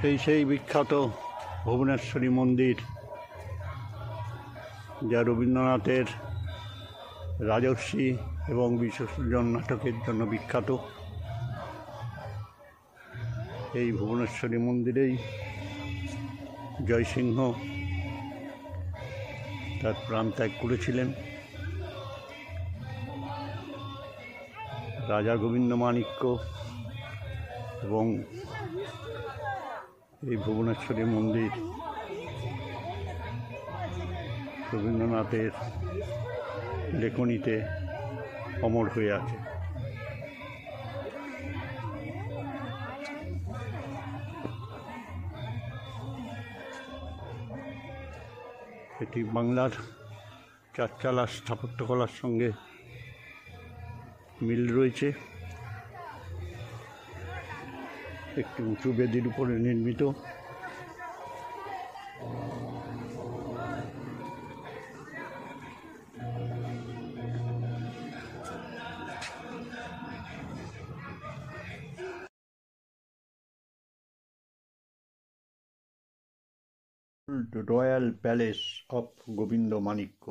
সেই বিখ্যাত ভুবনেশ্বরী মন্দির, যা রবীন্দ্রনাথের রাজর্ষি এবং বিসর্জন নাটকের জন্য বিখ্যাত। এই ভুবনেশ্বরী মন্দিরেই জয়সিংহ তার প্রাণ ত্যাগ করেছিলেন। রাজা গোবিন্দমাণিক্য এবং এই ভুবনেশ্বরী মন্দির রবীন্দ্রনাথের লেখনীতে অমর হয়ে আছে। এটি বাংলার চারচালা স্থাপত্যকলার সঙ্গে মিল রয়েছে। একটি উঁচু বেদির উপরে নির্মিত। Royal palace of Govinda Manikya.